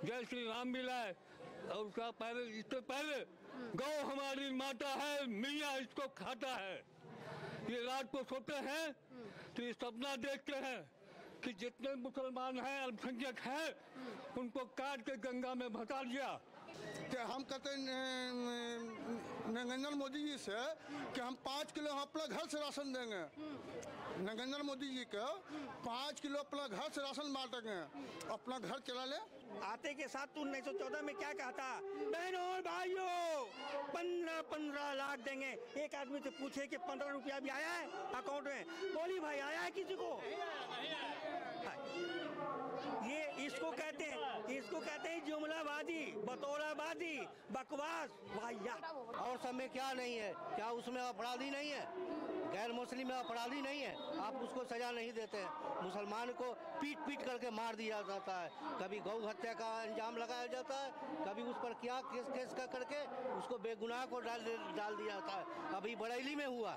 जय श्री राम भी लाए और उसका पहले, इससे पहले गौ हमारी माता है, मियाँ इसको खाता है। ये रात को सोते हैं तो ये सपना देखते हैं कि जितने मुसलमान हैं, अल्पसंख्यक हैं, उनको काट के गंगा में भसा दिया। कि हम कहते नरेंद्र मोदी जी से कि हम 5 किलो अपना घर से राशन देंगे। नरेंद्र मोदी जी के 5 किलो अपना घर से राशन बांटेंगे, अपना घर चला ले। आते के साथ तू 1914 में क्या कहा था? बहनों और भाइयों 15 लाख देंगे। एक आदमी से पूछे कि 15 रुपया भी आया है अकाउंट में? बोली भाई आया है किसी को? ये इसको कहते हैं जुमलाबाजी, बतौलाबाजी, बकवास, वाहियात। और सब में क्या नहीं है? क्या उसमें अपराधी नहीं है? गैर मुस्लिम में अपराधी नहीं है? आप उसको सजा नहीं देते हैं। मुसलमान को पीट करके मार दिया जाता है, कभी गौ हत्या का अंजाम लगाया जाता है, कभी उस पर क्या केस का करके उसको बेगुनाह को डाल दिया जाता है। अभी बरेली में हुआ,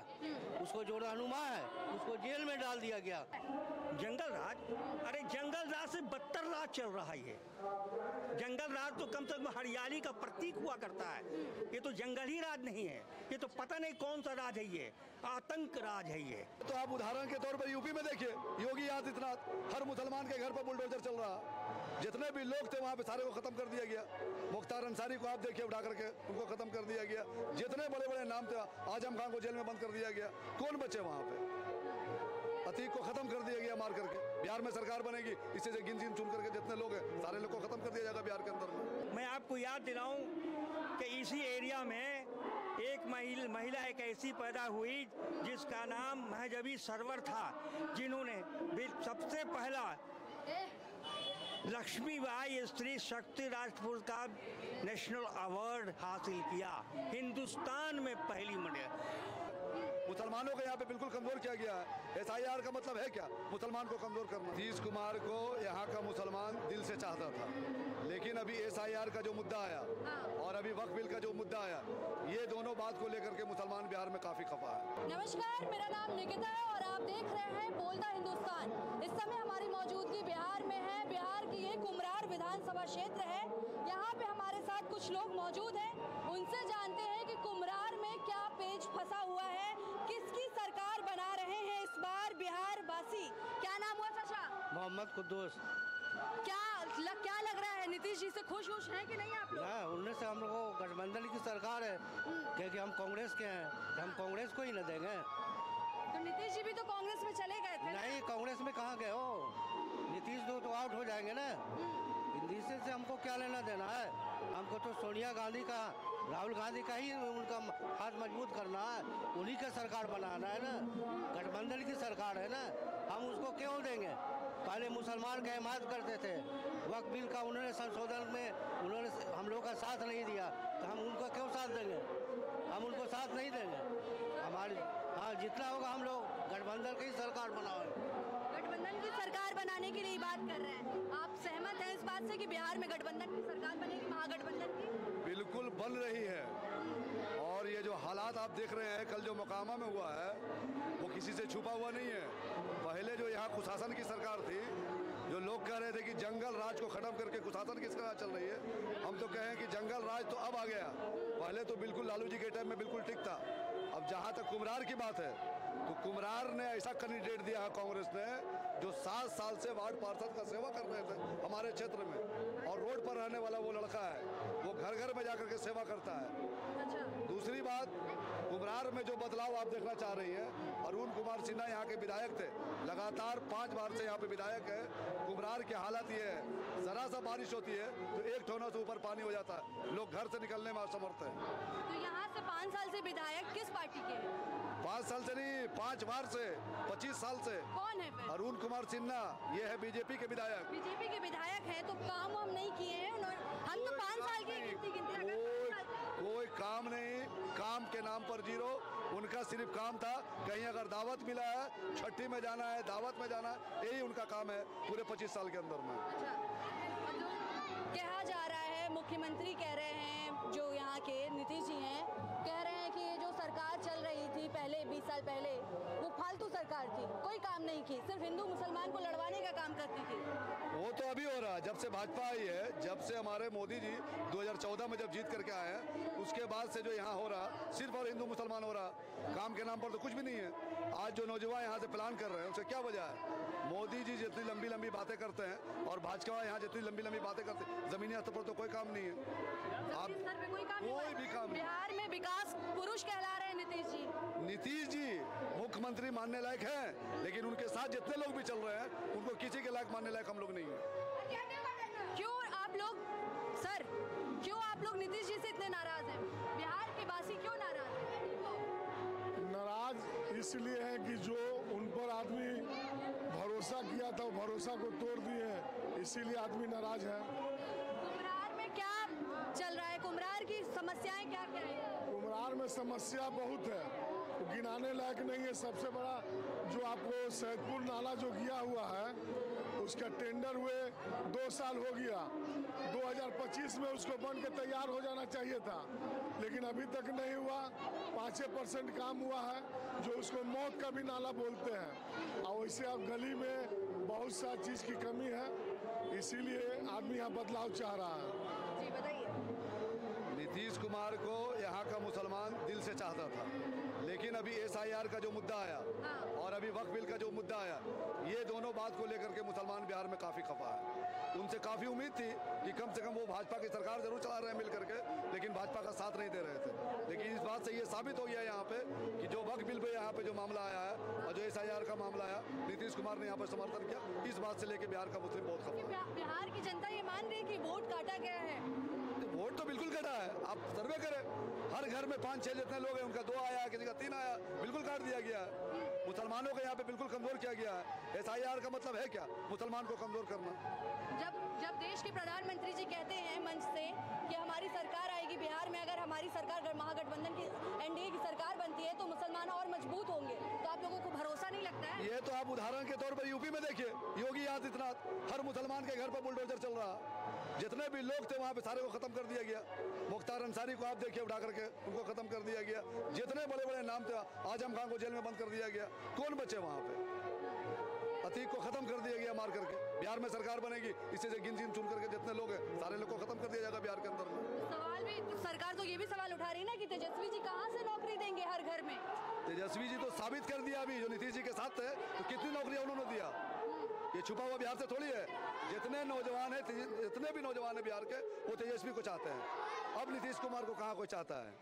उसको जो रहनुमा है उसको जेल में डाल दिया गया। जंगल राज, अरे जंगल राज से बदतर राज चल रहा है। ये जंगल राज तो कम से कम हरियाली का प्रतीक हुआ करता है। ये तो जंगल ही राज नहीं है, ये तो पता नहीं कौन सा राज है, ये आतंक राज है। ये तो आप उदाहरण के तौर पर यूपी में देखिए, योगी आदित्यनाथ, हर मुसलमान के घर पर बुलडोजर चल रहा। जितने भी लोग थे वहाँ पे सारे को खत्म कर दिया गया। मुख्तार अंसारी को आप देखिए उठा करके उनको खत्म कर दिया गया। जितने बड़े बड़े नाम थे, आजम खान को जेल में बंद कर दिया गया। कौन बचे वहाँ पे? अतीक को खत्म कर दिया गया मार करके। बिहार में सरकार बनेगी, इसी से गिन चुन करके जितने लोग हैं सारे लोग को खत्म कर दिया जाएगा बिहार के अंदर में। मैं आपको याद दिलाऊं कि इसी एरिया में एक महिला एक ऐसी पैदा हुई जिसका नाम महजबी सरवर था, जिन्होंने सबसे पहला लक्ष्मीबाई स्त्री शक्ति राष्ट्र पुरस्कार नेशनल अवार्ड हासिल किया। हिंदुस्तान में पहली महिला। मुसलमानों को यहाँ पे बिल्कुल कमजोर किया गया है। SIR का मतलब है क्या? मुसलमान को कमजोर करना। नीतीश कुमार को यहाँ का मुसलमान दिल से चाहता था, लेकिन अभी SIR का जो मुद्दा आया और अभी वक्फ बिल का जो मुद्दा आया, ये दोनों बात को लेकर के मुसलमान बिहार में काफी खफा है। नमस्कार, मेरा नाम निकिता है और आप देख रहे हैं बोलता हिंदुस्तान। इस समय हमारी मौजूदगी बिहार में है। बिहार की ये कुम्हरार विधानसभा क्षेत्र है। यहाँ पे हमारे साथ कुछ लोग मौजूद हैं, उनसे जानते हैं कि कुम्हरार में क्या पेच फंसा हुआ है, किसकी सरकार बना रहे हैं इस बार बिहार वासी। क्या नाम हुआ चाचा? मोहम्मद कुद्दूस। क्या लग रहा है, नीतीश जी से खुश हैं कि नहीं आप लोग? उनमें से हम लोग को गठबंधन की सरकार है, क्योंकि हम कांग्रेस के हैं, तो हम कांग्रेस को ही न देंगे। तो नीतीश जी भी तो कांग्रेस में चले गए थे। नहीं, कांग्रेस में कहाँ गए हो? नीतीश तो आउट हो जाएंगे ना। नीतीश से हमको क्या लेना देना है? हमको तो सोनिया गांधी का, राहुल गांधी का ही उनका हाथ मजबूत करना है, उन्हीं का सरकार बनाना है ना। गठबंधन की सरकार है ना, हम उसको क्यों देंगे? पहले मुसलमान का हिमायत करते थे, वक्फ बिल का उन्होंने संशोधन में उन्होंने हम लोग का साथ नहीं दिया, तो हम उनको क्यों साथ देंगे? हम उनको साथ नहीं देंगे। हमारी जितना होगा हम लोग गठबंधन की सरकार बनाएंगे। गठबंधन की सरकार बनाने की नहीं बात कर रहे हैं आप? सहमत हैं इस बात से कि बिहार में गठबंधन की सरकार बनेगी, महागठबंधन की? बिल्कुल बन रही है। और ये जो हालात आप देख रहे हैं, कल जो मोकामा में हुआ है, वो किसी से छुपा हुआ नहीं है। पहले जो यहाँ कुशासन की सरकार थी, जो लोग कह रहे थे कि जंगल राज को खत्म करके कुशासन की सरकार चल रही है, हम तो कहें कि जंगल राज तो अब आ गया। पहले तो बिल्कुल लालू जी के टाइम में बिल्कुल ठीक था। अब जहाँ तक कुम्हरार की बात है, तो कुम्हरार ने ऐसा कैंडिडेट दिया है कांग्रेस ने, जो 7 साल से वार्ड पार्षद का सेवा कर रहे थे हमारे क्षेत्र में, और रोड पर रहने वाला वो लड़का है, वो घर घर में जाकर के सेवा करता है। अच्छा। दूसरी बात, कुम्हरार में जो बदलाव आप देखना चाह रही हैं, अरुण कुमार सिन्हा यहाँ के विधायक थे, लगातार 5 बार से यहाँ पे विधायक है। कुम्हरार की हालत ये है, जरा सा बारिश होती है तो 1 ठोना से ऊपर पानी हो जाता है, लोग घर से निकलने में असमर्थ हैं। तो यहाँ से 5 साल से विधायक किस पार्टी के हैं? 5 साल से नहीं, 5 बार से, 25 साल से। कौन है फिर? अरुण कुमार सिन्हा, ये है बीजेपी के विधायक। बीजेपी के विधायक है तो काम हम नहीं किए हैं उन्होंने। हम तो 5 साल की गिनती कोई काम नहीं, काम के नाम पर 0। उनका सिर्फ काम था कहीं अगर दावत मिला है, छठी में जाना है, दावत में जाना है, यही उनका काम है पूरे 25 साल के अंदर में। अच्छा, कहा जा रहा है, मुख्यमंत्री कह रहे हैं, जो यहाँ के नीतीश जी हैं, कह रहे हैं कि जो सरकार चल रही थी पहले 20 साल पहले वो फालतू सरकार थी, कोई काम नहीं की, सिर्फ हिंदू मुसलमान को लड़वाने का काम करती थी। वो तो अभी हो रहा है, जब से भाजपा आई है, जब से हमारे मोदी जी 2014 में जब जीत करके आए हैं, उसके बाद से जो यहाँ हो रहा सिर्फ और हिंदू मुसलमान हो रहा, काम के नाम पर तो कुछ भी नहीं है। आज जो नौजवान यहाँ से प्लान कर रहे हैं उससे क्या वजह है? मोदी जी जितनी लंबी लंबी बातें करते हैं और भाजपा यहाँ जितनी लंबी लंबी बातें करते हैं, जमीनी स्तर पर तो कोई काम नहीं है। आप स्तर पे कोई काम नहीं कोई भी हुआ। काम नहीं। बिहार में विकास पुरुष कहला रहे हैं नीतीश जी मुख्यमंत्री मानने लायक हैं, लेकिन उनके साथ जितने लोग भी चल रहे हैं उनको किसी के लायक मानने लायक हम लोग नहीं है। क्यों आप लोग सर, क्यों आप लोग नीतीश जी से इतने नाराज हैं? बिहार के वासी क्यों नाराज हैं? नाराज इसलिए है कि जो उन पर आदमी भरोसा किया था, भरोसा को तोड़ दिए हैं, इसीलिए आदमी नाराज है। कुम्हरार में क्या चल रहा है? कुम्हरार की समस्याएं क्या क्या है? कुम्हरार में समस्या बहुत है, वो गिनाने लायक नहीं है। सबसे बड़ा जो आपको सैदपुर नाला जो किया हुआ है, उसका टेंडर हुए 2 साल हो गया। 2025 में उसको बन के तैयार हो जाना चाहिए था, लेकिन अभी तक नहीं हुआ। 5% काम हुआ है, जो उसको मौत का भी नाला बोलते हैं। और वैसे अब गली में बहुत सा चीज़ की कमी है, इसीलिए आदमी यहाँ बदलाव चाह रहा है। जी बताइए। नीतीश कुमार को यहाँ का मुसलमान दिल से चाहता था, लेकिन अभी SIR का जो मुद्दा आया और अभी वक्फ बिल का जो मुद्दा आया, ये दोनों बात को लेकर के मुसलमान बिहार में काफ़ी खफा है। उनसे काफ़ी उम्मीद थी कि कम से कम वो भाजपा की सरकार जरूर चला रहे हैं मिल करके, लेकिन भाजपा का साथ नहीं दे रहे थे। लेकिन इस बात से ये साबित हो गया यहाँ पे कि जो वक्फ बिल पे यहाँ पे जो मामला आया है और जो SIR का मामला आया, नीतीश कुमार ने यहाँ पर समर्थन किया। इस बात से लेकर बिहार का मुस्लिम बहुत खफा है। बिहार की जनता ये मान रही है कि वोट काटा गया है। वोट तो बिल्कुल कटा है, आप सर्वे करें, हर घर में 5-6 जितने लोग हैं उनका 2 आया, किसी का 3 आया, बिल्कुल काट दिया गया है। मुसलमानों को यहाँ पे बिल्कुल कमजोर किया गया है। SIR का मतलब है क्या? मुसलमान को कमजोर करना। जब देश के प्रधानमंत्री जी कहते हैं मंच से कि हमारी सरकार आएगी बिहार में, अगर हमारी सरकार महागठबंधन की NDA की सरकार बनती है तो मुसलमान और मजबूत होंगे, तो आप लोगों को भरोसा नहीं लगता है? ये तो आप उदाहरण के तौर पर यूपी में देखिए, योगी आदित्यनाथ, हर मुसलमान के घर पर बुलडोजर चल रहा, जितने भी लोग थे वहाँ पे सारे को खत्म कर दिया गया। मुख्तार अंसारी को आप देखिए उठा करके उनको खत्म कर दिया गया। जितने बड़े बड़े नाम थे, आजम खान को जेल में बंद कर दिया गया। कौन बचे वहाँ पे? अतीक को खत्म कर दिया गया मार करके। बिहार में सरकार बनेगी, इससे से गिन चुन करके जितने लोग हैं सारे लोग को खत्म कर दिया जाएगा बिहार के अंदर में। सवाल भी सरकार तो ये भी सवाल उठा रही है ना कि तेजस्वी जी कहाँ से नौकरी देंगे हर घर में? तेजस्वी जी तो साबित कर दिया अभी, जो नीतीश जी के साथ थे तो कितनी नौकरियां उन्होंने दिया। ये छुपा हुआ बिहार से थोड़ी है। जितने नौजवान है, जितने भी नौजवान है बिहार के, वो तेजस्वी को चाहते हैं। अब नीतीश कुमार को कहाँ कोई चाहता है?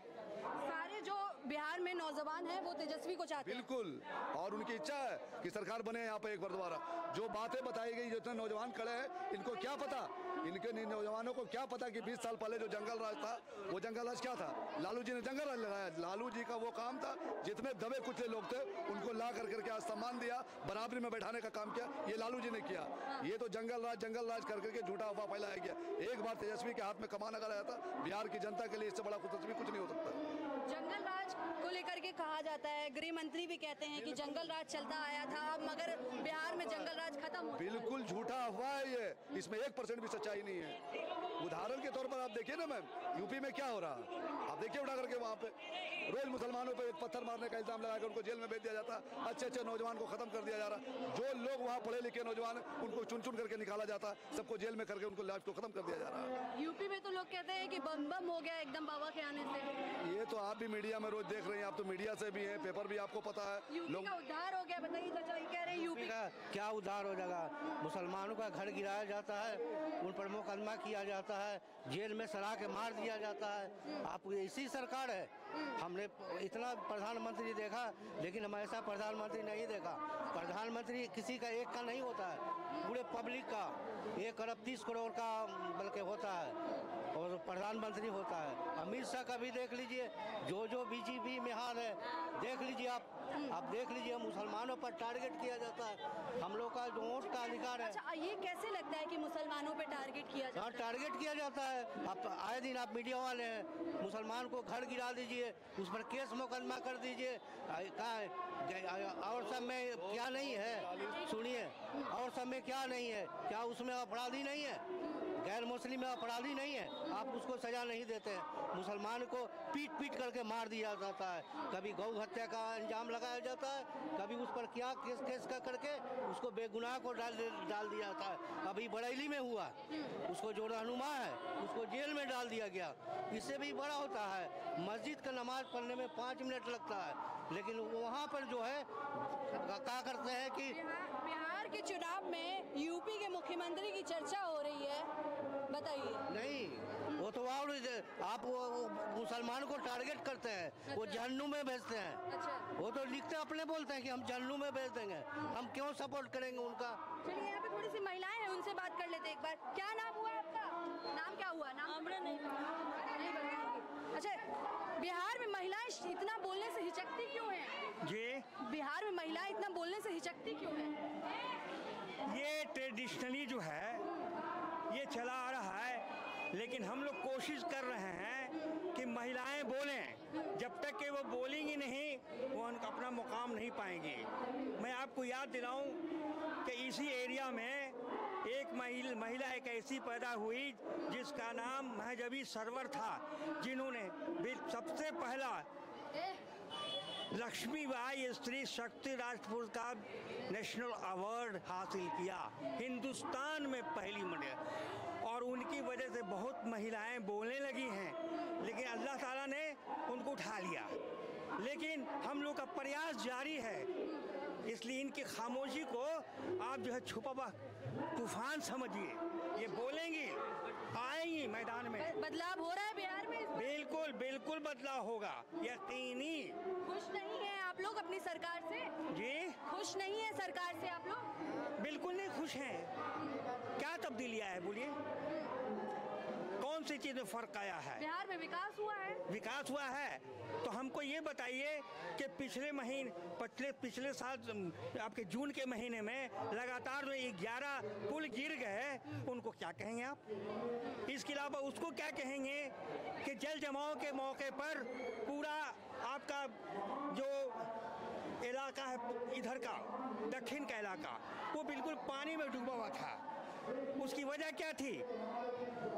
सारे जो बिहार में नौजवान हैं वो तेजस्वी को चाहते हैं। बिल्कुल, और उनकी इच्छा है कि सरकार बने यहाँ पे एक बार दोबारा। जो बातें बताई गई, जितने नौजवान खड़े हैं, इनको क्या पता, इनके नौजवानों को क्या पता कि 20 साल पहले जो जंगल राज था, वो जंगल राज क्या था? लालू जी ने जंगल राज लगाया। लालू जी का वो काम था, जितने दबे कुचले लोग थे उनको ला करके आज सम्मान दिया, बराबरी में बैठाने का काम किया, ये लालू जी ने किया। ये तो जंगल राज करके झूठा अफवाह फैलाया गया। एक बार तेजस्वी के हाथ में कमान अगर आया था, बिहार की जनता के लिए इससे बड़ा कुछ नहीं हो सकता। जंगल राज को लेकर के कहा जाता है, गृह मंत्री भी कहते हैं कि जंगल राज चलता आया था, मगर बिहार में जंगल राज खत्म हो। बिल्कुल झूठा अफवाह है ये, इसमें 1% भी सच्चाई नहीं है। उदाहरण के तौर पर आप देखिए ना मैम, यूपी में क्या हो रहा है, आप देखिए उठा करके वहाँ पे रोज मुसलमानों पे पत्थर मारने का इल्जाम लगाकर उनको जेल में भेज दिया जाता, अच्छे नौजवान को खत्म कर दिया जा रहा। जो लोग वहाँ पढ़े लिखे नौजवान उनको चुन करके निकाला जाता, सबको जेल में करके उनको लाइफ को खत्म कर दिया जा रहा है। यूपी में तो लोग कहते हैं कि बम हो गया एकदम बाबा के आने से। ये तो आप भी मीडिया में रोज देख रहे हैं, आप तो मीडिया से भी हैं, पेपर भी आपको पता है। यूपी का उद्धार हो गया, बताइए चाचा, ये कह रहे हैं यूपी का क्या उद्धार हो जाएगा? मुसलमानों का घर गिराया जाता है, उन पर मुकदमा किया जाता है, जेल में सड़ा के मार दिया जाता है। आप इसी सरकार है। हमने इतना प्रधानमंत्री देखा, लेकिन हम ऐसा प्रधानमंत्री नहीं देखा। प्रधानमंत्री किसी का एक का नहीं होता है, पूरे पब्लिक का 1 अरब 30 करोड़ का बल्कि होता है, और प्रधानमंत्री होता है। अमित शाह का भी देख लीजिए, जो बीजेपी में हाल है देख लीजिए आप देख लीजिए, मुसलमानों पर टारगेट किया जाता है। हम लोग का जो वोट का अधिकार है। अच्छा, ये कैसे लगता है कि मुसलमानों पे टारगेट किया जाता है? टारगेट किया जाता है। आप आए दिन आप मीडिया वाले हैं, मुसलमान को घर गिरा दीजिए, उस पर केस मुकदमा कर दीजिए। और सब में क्या नहीं है, सुनिए, और सब में क्या नहीं है, क्या उसमें अपराधी नहीं है? गैर मुस्लिम अपराधी नहीं है, आप उसको सजा नहीं देते हैं। मुसलमान को पीट पीट करके मार दिया जाता है, कभी गौ हत्या का अंजाम लगाया जाता है, कभी उस पर क्या केस का करके उसको बेगुनाह को डाल दिया जाता है। अभी बरेली में हुआ, उसको जो रहनुमा है उसको जेल में डाल दिया गया। इससे भी बड़ा होता है, मस्जिद का नमाज पढ़ने में 5 मिनट लगता है, लेकिन वहाँ पर जो है क्या करते हैं कि बिहार के चुनाव में यूपी के मुख्यमंत्री की चर्चा हो रही है, बताइए। नहीं, वो तो आप वो मुसलमान को टारगेट करते हैं। अच्छा। वो जहन्नुम में भेजते हैं। अच्छा। वो तो लिखते अपने बोलते हैं कि हम जहन्नुम में भेज देंगे, हम क्यों सपोर्ट करेंगे उनका। चलिए यहाँ पे थोड़ी सी महिलाएं हैं, उनसे बात कर लेते हैं एक बार। क्या नाम हुआ आपका? नाम क्या हुआ? नाम नहीं बताएंगे। अच्छा, बिहार में महिलाएं इतना बोलने से हिचकती क्यों है जी? बिहार में महिलाएं इतना बोलने से हिचकती क्यों है? ये ट्रेडिशनली जो है ये चला आ रहा है, लेकिन हम लोग कोशिश कर रहे हैं कि महिलाएं बोलें। जब तक कि वो बोलेंगी नहीं, वो उनका अपना मुकाम नहीं पाएंगी। मैं आपको याद दिलाऊं कि इसी एरिया में एक महिला एक ऐसी पैदा हुई जिसका नाम महजबी सरवर था, जिन्होंने सबसे पहला लक्ष्मीबाई स्त्री शक्ति राष्ट्र पुरस्कार नेशनल अवार्ड हासिल किया, हिंदुस्तान में पहली महिला। और उनकी वजह से बहुत महिलाएं बोलने लगी हैं, लेकिन अल्लाह ताला ने उनको उठा लिया। लेकिन हम लोग का प्रयास जारी है, इसलिए इनकी खामोशी को आप जो है छुपा हुआ तूफान समझिए। ये बोलेंगी, आएंगी मैदान में। बदलाव हो रहा है बिहार में? बिल्कुल बिल्कुल बदलाव होगा, यकीनी। खुश नहीं है आप लोग अपनी सरकार से? जी, खुश नहीं है सरकार से आप लोग? बिल्कुल नहीं खुश हैं। क्या तब्दीली आया है बोलिए? कौन सी चीज में फर्क आया है? बिहार में विकास हुआ है? विकास हुआ है तो हमको ये बताइए कि पिछले साल आपके जून के महीने में लगातार जो 11 पुल गिर गए, उनको क्या कहेंगे आप? इसके अलावा उसको क्या कहेंगे कि जल जमाव के मौके पर पूरा आपका जो इलाका है इधर का दक्षिण का इलाका, वो बिल्कुल पानी में डूबा हुआ था। उसकी वजह क्या थी?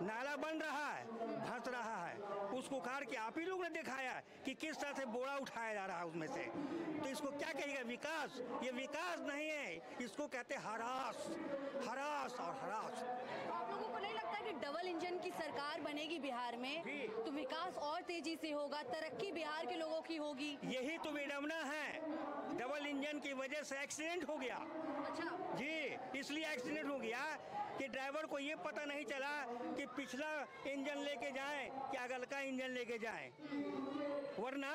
नाला बन रहा है, धंस रहा है, उसको उखाड़ के आप ही लोग ने दिखाया कि किस तरह से बोरा उठाया जा रहा है उसमें से। तो इसको क्या कहिएगा? विकास? ये विकास नहीं है, इसको कहते हैं हरास, हरास और हरास। आप लोगों को नहीं लगता कि डबल इंजन की सरकार बनेगी बिहार में तो विकास और तेजी से होगा, तरक्की बिहार के लोगों की होगी? यही तो विडंबना है, डबल इंजन की वजह से एक्सीडेंट हो गया। अच्छा जी, इसलिए एक्सीडेंट हो गया कि ड्राइवर को ये पता नहीं चला कि पिछला इंजन लेके जाएं कि अगल का इंजन लेके जाएं, वरना।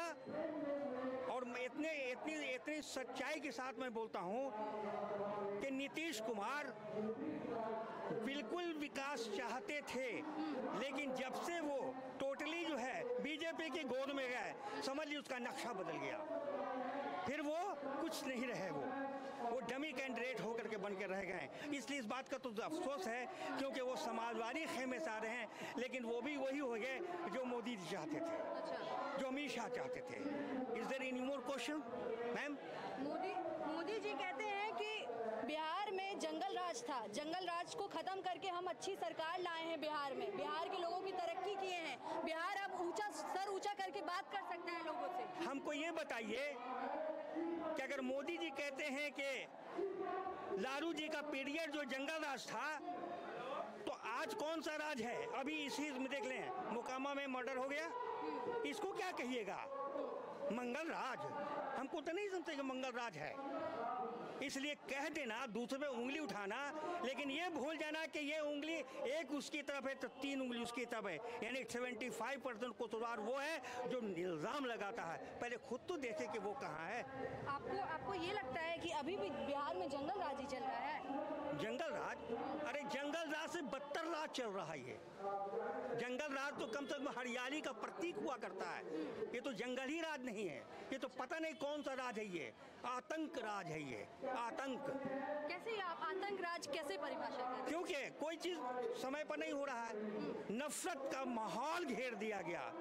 और इतनी सच्चाई के साथ मैं बोलता हूं कि नीतीश कुमार बिल्कुल विकास चाहते थे, लेकिन जब से वो टोटली जो है बीजेपी की गोद में गए, समझ लीजिए उसका नक्शा बदल गया। फिर वो कुछ नहीं रहे, वो डमी कैंडिडेट होकर के बन के रह गए। इसलिए इस बात का तो अफसोस है, क्योंकि वो समाजवादी खेमे से आ रहे हैं, लेकिन वो भी वही हो गए जो मोदी जी चाहते थे, जो अमित शाह चाहते थे। Is there any more question ma'am? Modi ji कहते हैं कि बिहार में जंगल राज था, जंगल राज को खत्म करके हम अच्छी सरकार लाए हैं बिहार में, बिहार के लोगों की तरक्की किए हैं, बिहार अब सर ऊंचा करके बात कर सकता है लोगों से। हमको ये बताइए कि अगर मोदी जी कहते हैं कि लालू जी का पीरियड जो जंगल राज था, तो आज कौन सा राज है? अभी इसी में देख लें, मोकामा में मर्डर हो गया, इसको क्या कहिएगा? मंगल राज? हमको तो नहीं समझते कि मंगल राज है। इसलिए कह देना, दूसरे पे उंगली उठाना, लेकिन ये भूल जाना कि ये उंगली एक उसकी तरफ है तो 3 उंगली उसकी तरफ है, यानी 75% कोतवार वो है जो इल्जाम लगाता है। पहले खुद तो देखे कि वो कहाँ है। आपको ये लगता है कि अभी भी बिहार में जंगल राज ही चल रहा है? जंगल राज? अरे जंगल राज से बदतर राज चल रहा है ये। जंगल राज तो कम से कम हरियाली का प्रतीक हुआ करता है, ये तो जंगल ही राज नहीं है, ये तो पता नहीं कौन सा राज है, ये आतंक राज है। ये आतंक कैसे? आप आतंक राज कैसे परिभाषा करें? क्योंकि कोई चीज समय पर नहीं हो रहा है, नफरत का माहौल घेर दिया गया।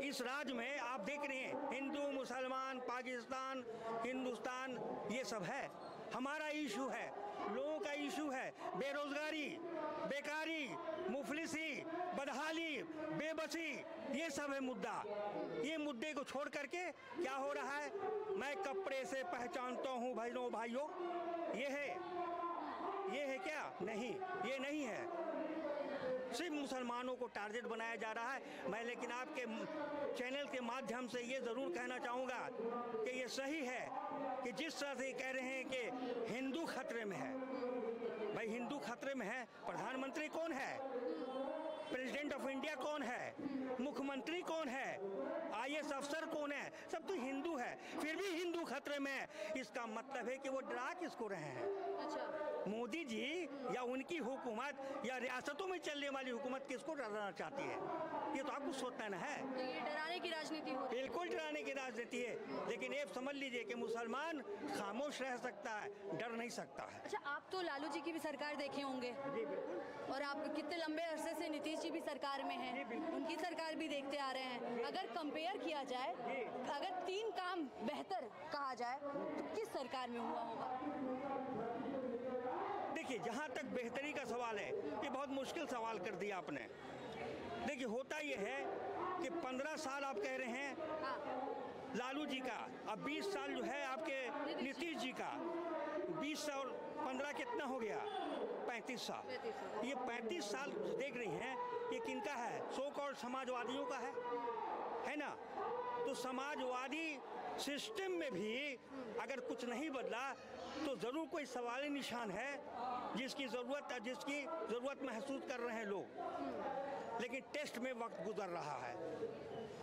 इस राज्य में आप देख रहे हैं, हिंदू मुसलमान, पाकिस्तान, हिंदुस्तान, ये सब है। हमारा इशू है लोगों का इशू है बेरोजगारी, बेकारी, मुफलिसी, बदहाली, बेबसी, ये सब है मुद्दा। ये मुद्दे को छोड़ करके क्या हो रहा है, मैं कपड़े से पहचानता हूँ भाइयों, ये है क्या? नहीं, ये नहीं है। सिर्फ मुसलमानों को टारगेट बनाया जा रहा है। मैं लेकिन आपके चैनल के माध्यम से ये ज़रूर कहना चाहूँगा कि ये सही है कि जिस तरह से कह रहे हैं कि हिंदू खतरे में है, भाई हिंदू खतरे में है, प्रधानमंत्री कौन है, प्रेसिडेंट ऑफ इंडिया कौन है, मुख्यमंत्री कौन है, आईएएस अफसर कौन है, सब तो हिंदू है, फिर भी हिंदू खतरे में है। इसका मतलब है कि वो डरा किसको रहे हैं? मोदी जी या उनकी हुकूमत या रियासतों में चलने वाली हुकूमत किसको डराना चाहती है? ये तो आपको सोचना ना है। ये डराने की राजनीति हो रही है। बिल्कुल डराने की राजनीति है, लेकिन ये समझ लीजिए कि मुसलमान खामोश रह सकता है, डर नहीं सकता है। अच्छा, आप तो लालू जी की भी सरकार देखे होंगे और आप कितने लंबे अरसे से नीतीश जी भी सरकार में हैं, उनकी सरकार भी देखते आ रहे हैं। अगर कंपेयर किया जाए, अगर 3 काम बेहतर कहा जाए तो किस सरकार में हुआ होगा? देखिए, जहाँ तक बेहतरी का सवाल है, ये बहुत मुश्किल सवाल कर दिया आपने। देखिए, होता ये है कि 15 साल आप कह रहे हैं लालू जी का, अब 20 साल जो है आपके नीतीश जी का, 20 और 15 कितना हो गया? 35 साल। ये 35 साल देख रही हैं, ये किनका है? सो कॉल्ड समाजवादियों का है ना? तो समाजवादी सिस्टम में भी अगर कुछ नहीं बदला तो जरूर कोई सवाली निशान है जिसकी ज़रूरत महसूस कर रहे हैं लोग। लेकिन टेस्ट में वक्त गुजर रहा है,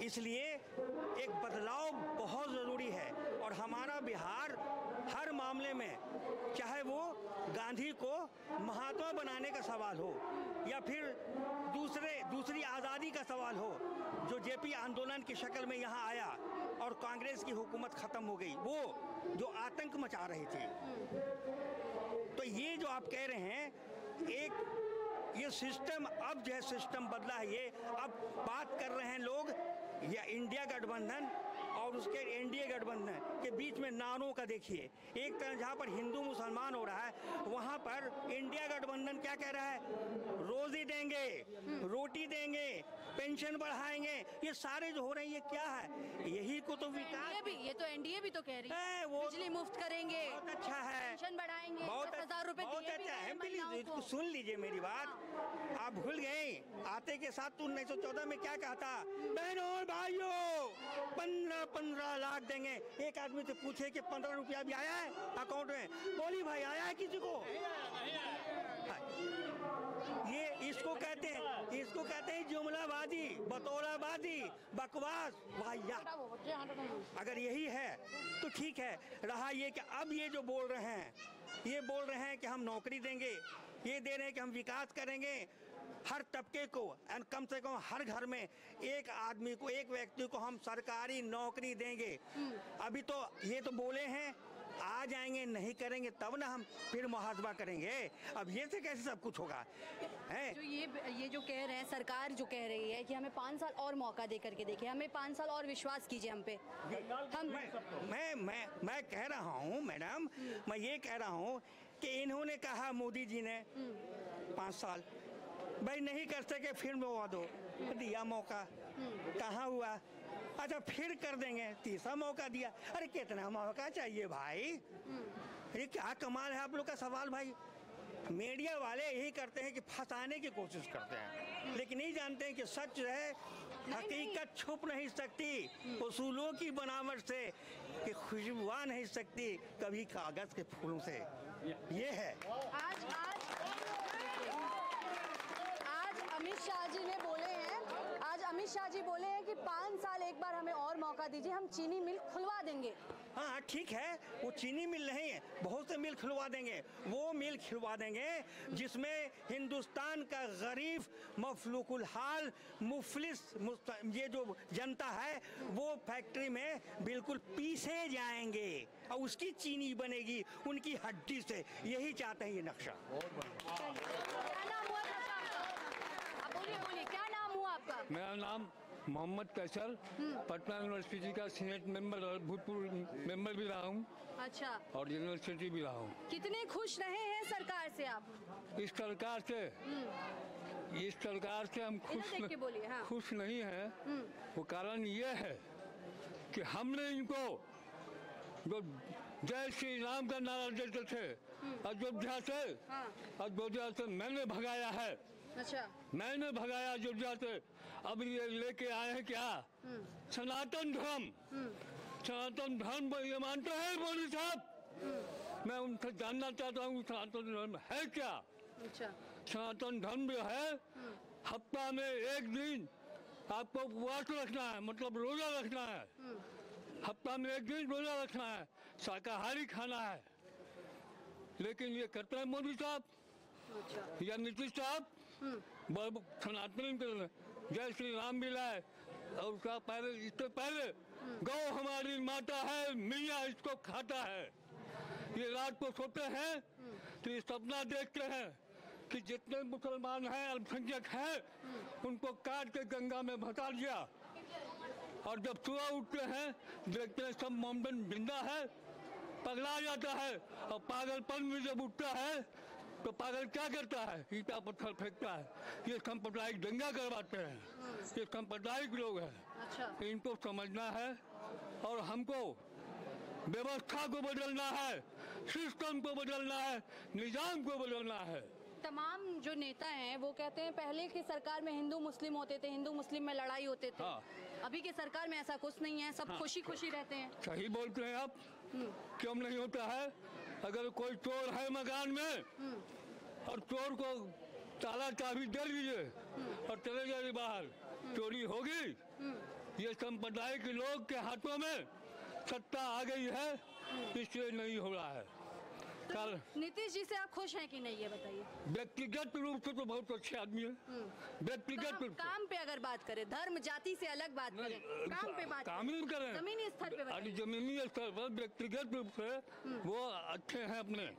इसलिए एक बदलाव बहुत ज़रूरी है। और हमारा बिहार हर मामले में, चाहे वो गांधी को महात्मा बनाने का सवाल हो या फिर दूसरी आज़ादी का सवाल हो, जो जेपी आंदोलन की शक्ल में यहाँ आया और कांग्रेस की हुकूमत ख़त्म हो गई, वो जो आतंक मचा रही थी। तो ये जो आप कह रहे हैं, ये सिस्टम, अब जो है सिस्टम बदला है। ये अब बात कर रहे हैं लोग या इंडिया गठबंधन और उसके एनडीए गठबंधन के बीच में नारों का देखिए। एक तरह जहाँ पर हिंदू मुसलमान हो रहा है, वहाँ पर इंडिया गठबंधन क्या कह रहा है? रोजी देंगे, रोटी देंगे, पेंशन बढ़ाएंगे। ये सारे जो हो रहे हैं, ये क्या है? यही को तो विकास। ये तो एनडीए भी तो कह रही है, वो बिजली मुफ्त करेंगे, बहुत अच्छा है, पेंशन बढ़ाएंगे, बहुत 10,000 रुपए बहुत अच्छा है। प्लीज सुन लीजिए मेरी बात, आप भूल गए आते के साथ 1914 में क्या कहा था? बहनों और भाइयों, 15 लाख देंगे। एक आदमी से पूछे कि 15 रुपया भी आया है अकाउंट में? बोली भाई आया है किसी को? ये इसको कहते हैं जुमलाबाजी, बतौराबाजी, बकवास, वाहियात। अगर यही है तो ठीक है। रहा ये कि अब ये जो बोल रहे हैं कि हम नौकरी देंगे, ये दे रहे हैं कि हम विकास करेंगे, हर तबके को, कम से कम हर घर में एक आदमी को, एक व्यक्ति को हम सरकारी नौकरी देंगे। अभी तो ये तो बोले हैं, आ जाएंगे, नहीं करेंगे तब ना हम फिर मुहासबा करेंगे। अब ये से कैसे सब कुछ होगा? है जो ये जो कह रहे हैं, सरकार जो कह रही है कि हमें 5 साल और मौका दे करके देखिए, हमें 5 साल और विश्वास कीजिए हम पे। मैं कह रहा हूँ मैडम, मैं ये कह रहा हूँ कि इन्होंने कहा, मोदी जी ने 5 साल, भाई नहीं कर सके फिर मौका दो, दिया मौका, कहाँ हुआ? अच्छा फिर कर देंगे, तीसरा मौका दिया। अरे कितना मौका चाहिए भाई? ये क्या कमाल है आप लोग का सवाल भाई। मीडिया वाले यही करते हैं कि फंसाने की कोशिश करते हैं, लेकिन नहीं जानते हैं कि सच है, हकीकत छुप नहीं सकती उसूलों की बनावट से, कि खुशबू आ नहीं सकती कभी कागज के फूलों से। ये है अमित शाह जी बोले हैं कि 5 साल एक बार हमें और मौका दीजिए, हम चीनी मिल खुलवा देंगे। हाँ ठीक है, वो चीनी मिल नहीं है, बहुत से मिल खुलवा देंगे। वो मिल खुलवा देंगे जिसमें हिंदुस्तान का गरीब, मफलूकुल हाल, मुफलिस ये जो जनता है, वो फैक्ट्री में बिल्कुल पीसे जाएंगे और उसकी चीनी बनेगी उनकी हड्डी से। यही चाहते हैं ये नक्शा। क्या नाम हुआ? बोलिए, क्या नाम हुआ आपका? मेरा नाम मोहम्मद कैसर, पटना यूनिवर्सिटी का सीनेट मेंबर और भूतपूर्व मेंबर भी रहा हूँ अच्छा, और यूनिवर्सिटी भी रहा हूँ। कितने खुश रहे हैं सरकार से आप? इस सरकार से हम देख के बोलिए। हाँ। खुश नहीं हैं। वो कारण ये है कि हमने इनको जो जय श्री राम का नारा देते थे अयोध्या से मैंने भगाया है। अच्छा, मैंने भगाया अयोध्या से। अब ये लेके आए हैं क्या? सनातन धर्म। सनातन धर्म को ये मानते हैं मोदी साहब? मैं उनसे जानना चाहता हूँ सनातन धर्म है क्या? अच्छा, सनातन धर्म जो है हफ्ता में एक दिन आपको उपवास रखना है, मतलब रोजा रखना है। हफ्ता में एक दिन रोजा रखना है, शाकाहारी खाना है। लेकिन ये करते हैं मोदी साहब या नीतीश साहब। सनातन जय श्री राम भी लाए और उसका पहले, इससे पहले गौ हमारी माता है, मियाँ इसको खाता है। ये रात को सोते हैं तो ये सपना देखते हैं कि जितने मुसलमान हैं, अल्पसंख्यक हैं, उनको काट के गंगा में भसा दिया। और जब सुबह उठते हैं देखते हैं सब मोमबन जिंदा है, पगला जाता है। और पागलपन में जब उठता है तो पागल क्या करता है? ईटा पत्थर फेंकता है। ये सांप्रदायिक दंगा करवाते हैं। ये सांप्रदायिक लोग हैं। अच्छा, इनको समझना है और हमको व्यवस्था को बदलना है, सिस्टम को बदलना है, निजाम को बदलना है। तमाम जो नेता हैं वो कहते हैं पहले की सरकार में हिंदू मुस्लिम होते थे, हिंदू मुस्लिम में लड़ाई होते थे। हाँ। अभी की सरकार में ऐसा कुछ नहीं है, सब खुशी खुशी रहते हैं। सही बोलते हैं आप। क्यों नहीं होता है? अगर कोई चोर है मकान में और चोर को ताला चाबी दे दीजिए और चले जाइए बाहर, चोरी होगी? ये सांप्रदायिक लोग के हाथों में सत्ता आ गई है, इसलिए नहीं हो रहा है। नीतीश जी से आप खुश हैं कि नहीं, ये बताइए। व्यक्तिगत रूप से तो बहुत अच्छे आदमी है। व्यक्तिगत रूप काम पे अगर बात करें, धर्म जाति से अलग बात करें, काम पे बात करें, जमीनी स्तर पे बताइए। जमीनी स्तर पर व्यक्तिगत रूप से वो अच्छे हैं अपने,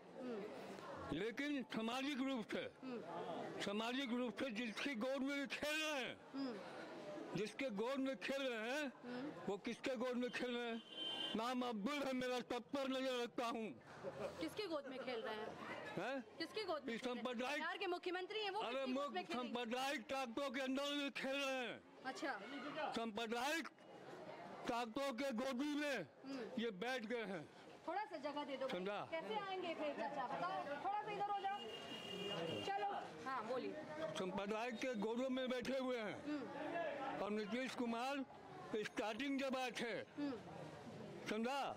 लेकिन सामाजिक रूप से जिसकी गोद में खेल रहे हैं, जिसके गोद में खेल रहे हैं, वो किसके गोद में खेल रहे हैं? नाम अब्दुल है मेरा, सब पर नजर रखता हूँ। किसके गोद में खेल रहे हैं? किसके गोद में? सांप्रदायिक, बिहार के मुख्यमंत्री हैं वो। अरे सांप्रदायिक ताकतों के अंदर भी खेल रहे हैं। अच्छा, सांप्रदायिक ताकतों के गोदी में ये बैठ गए हैं। थोड़ा सा जगह दे दो। समझा? कैसे आएंगे फिर? चाचा बताओ, थोड़ा सा इधर हो जाओ। चलो, हाँ बोलिए। सांप्रदायिक के गोदों में बैठे हुए हैं और नीतीश कुमार स्टार्टिंग के बाद है, समझा?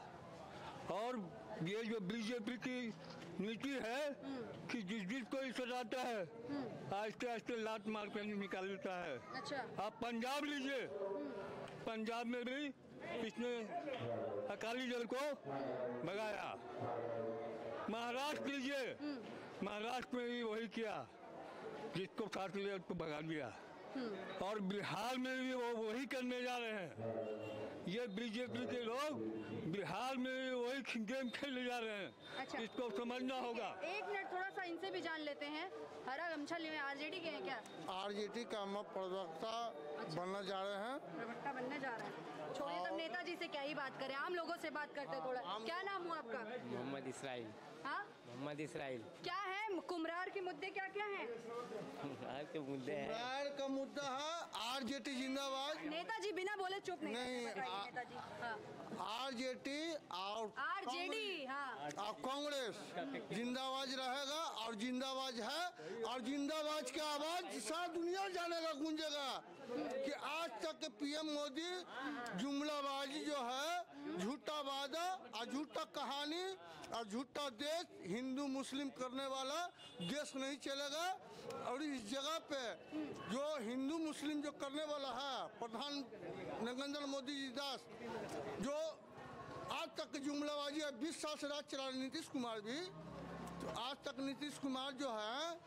और ये जो बीजेपी की नीति है कि जिस को ही सजाता है आहिस्ते आहिस्ते लात मार कर निकाल देता है। अच्छा, आप पंजाब लीजिए, पंजाब में भी इसने अकाली दल को भगाया। महाराष्ट्र लीजिए, महाराष्ट्र में भी वही किया, जिसको साथ लिया उसको भगा दिया। और बिहार में भी वो वही करने जा रहे हैं। ये बीजेपी के लोग बिहार में भी वही गेम खेलने जा रहे हैं। अच्छा, इसको समझना होगा। एक मिनट थोड़ा सा इनसे भी जान लेते हैं। हरा गमछा लिए आरजेडी के हैं क्या? आरजेडी का हम प्रवक्ता बनने जा रहे हैं। प्रवक्ता बनने जा रहे हैं। छोड़िए, तब नेताजी से क्या ही बात करें, आम लोगों से बात करते थोड़ा। क्या नाम हुआ आपका? मोहम्मद इसराइल। हाँ, मोहम्मद इसराइल। क्या है कुम्हरार के मुद्दे, क्या क्या हैं? कुम्हरार के मुद्दे हैं। कुम्हरार का मुद्दा है आरजेडी जिंदाबाद। नेताजी बिना बोले चुप नहीं। नहीं, नेताजी, हाँ। आरजेडी और आरजेडी, हाँ, और कांग्रेस जिंदाबाद रहेगा और जिंदाबाद है। और जिंदाबाद की आवाज सारी दुनिया जानेगा, गूंजेगा कि आज तक पीएम मोदी जुमलाबाजी जो है, झूठा वादा और झूठा कहानी और झूठा देश, हिंदू मुस्लिम करने वाला देश नहीं चलेगा। और इस जगह पे जो हिंदू मुस्लिम जो करने वाला है प्रधान नरेंद्र मोदी जी दास, जो आज तक जुमलाबाजी है, 20 साल से राज चला रहे नीतीश कुमार भी, तो आज तक नीतीश कुमार जो है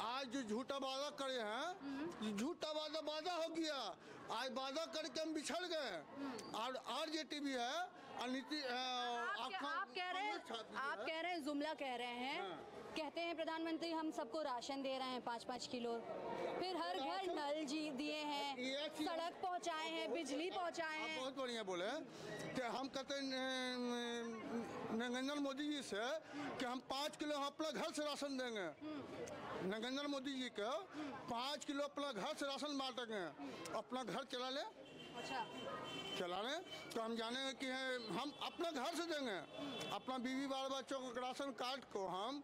आज जो झूठा वादा करे हैं, झूठा वादा हो गया। आज वादा करके हम बिछड़ गए। और आरजेडी भी है और नीति आप कह रहे हैं जुमला कह रहे हैं कहते हैं प्रधानमंत्री हम सबको राशन दे रहे हैं 5-5 किलो, फिर हर घर नल जी दिए हैं, सड़क पहुंचाए हैं, बिजली पहुंचाए हैं। बहुत बढ़िया बोले कि हम कहते नरेंद्र मोदी जी से कि हम 5 किलो अपना घर से राशन देंगे। नरेंद्र मोदी जी को 5 किलो अपना घर से राशन बांटेंगे, अपना घर चला ले। अच्छा, चला लें तो हम जानेंगे कि हम अपना घर से देंगे, अपना बीवी बाल बच्चों को राशन कार्ड को हम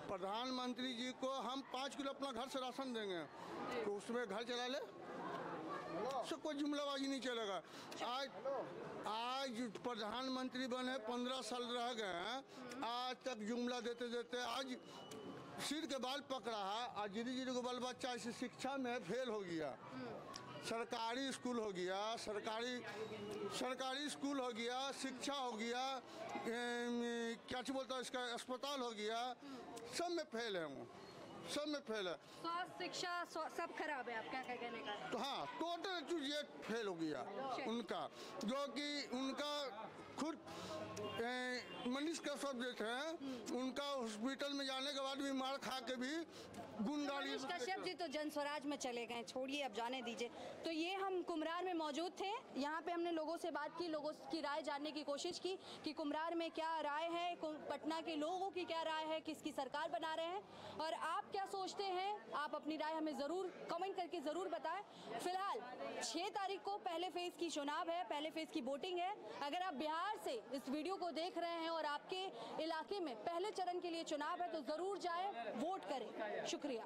प्रधानमंत्री जी को हम 5 किलो अपना घर से राशन देंगे, तो उसमें घर चला ले, उससे कोई जुमलाबाजी नहीं चलेगा। आज प्रधानमंत्री बने 15 साल रह गए हैं, आज तक जुमला देते देते आज सिर के बाल पकड़ा है। आज धीरे को बाल बच्चा इस शिक्षा में फेल हो गया, सरकारी स्कूल हो गया, सरकारी स्कूल हो गया, शिक्षा हो गया, क्या बोलता है इसका अस्पताल हो गया, सब में फेल है वो, सब में फेल है। स्वास्थ्य शिक्षा सब खराब है, आपका क्या कहने का? तो हाँ, टोटल चीज ये फेल हो गया उनका, जो कि उनका खुद मनीष कश्यप जो थे, उनका हॉस्पिटल में जाने के बाद भी मार खा के भी गुंडाली। मनीष कश्यप जी तो जन स्वराज में चले गए, छोड़िए अब जाने दीजिए। तो ये हम कुम्हरार में मौजूद थे, यहाँ पे हमने लोगों से बात की, लोगों की राय जानने की कोशिश की कि कुम्हरार में क्या राय है, पटना के लोगों की क्या राय है, किसकी सरकार बना रहे हैं, और आप क्या सोचते हैं, आप अपनी राय हमें जरूर कमेंट करके जरूर बताएं। फिलहाल 6 तारीख को पहले फेज की चुनाव है, पहले फेज की वोटिंग है। अगर आप बिहार से इस वीडियो को देख रहे हैं और आपके इलाके में पहले चरण के लिए चुनाव है तो जरूर जाएं, वोट करें। शुक्रिया।